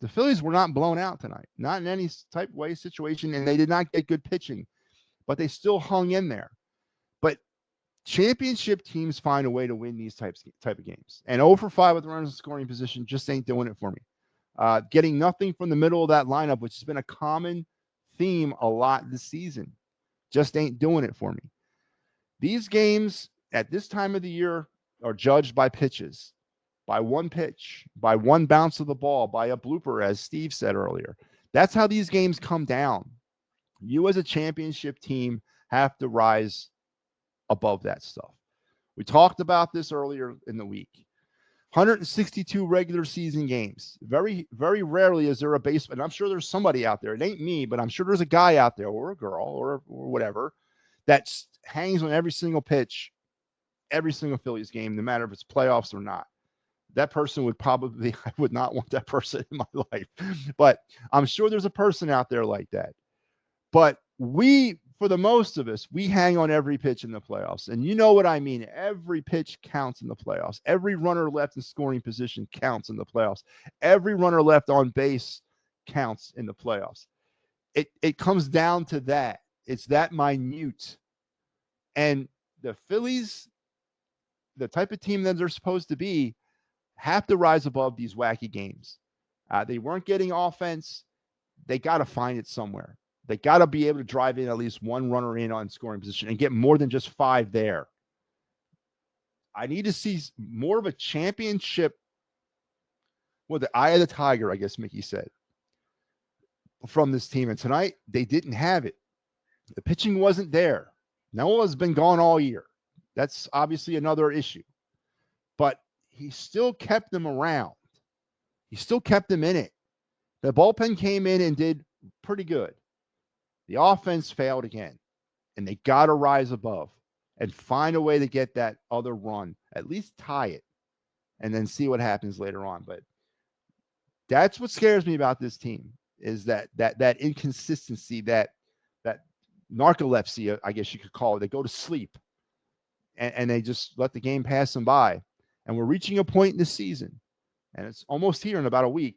The Phillies were not blown out tonight, not in any type of way situation, and they did not get good pitching, but they still hung in there. But championship teams find a way to win these type of games. And 0 for 5 with runners in scoring position just ain't doing it for me. Getting nothing from the middle of that lineup, which has been a common theme a lot this season, just ain't doing it for me. These games at this time of the year are judged by pitches, by one pitch, by one bounce of the ball, by a blooper, as Steve said earlier. That's how these games come down. You, as a championship team, have to rise above that stuff. We talked about this earlier in the week. 162 regular season games. Very, very rarely is there a baseball. And I'm sure there's somebody out there. It ain't me, but I'm sure there's a guy out there or a girl or whatever that hangs on every single pitch, every single Phillies game, no matter if it's playoffs or not. That person would probably, I would not want that person in my life. But I'm sure there's a person out there like that. But we, for the most of us, we hang on every pitch in the playoffs. And you know what I mean. Every pitch counts in the playoffs. Every runner left in scoring position counts in the playoffs. Every runner left on base counts in the playoffs. It comes down to that. It's that minute. And the Phillies, the type of team that they're supposed to be, have to rise above these wacky games. They weren't getting offense. They got to find it somewhere. They got to be able to drive in at least one runner in on scoring position and get more than just 5 there. I need to see more of a championship with the eye of the tiger, I guess Mickey said, from this team. And tonight, they didn't have it. The pitching wasn't there. Noah's been gone all year. That's obviously another issue. But he still kept them around. He still kept them in it. The bullpen came in and did pretty good. The offense failed again, and they got to rise above and find a way to get that other run, at least tie it, and then see what happens later on. But that's what scares me about this team is that inconsistency, that narcolepsy, I guess you could call it. They go to sleep, and they just let the game pass them by. And we're reaching a point in the season, and it's almost here in about a week,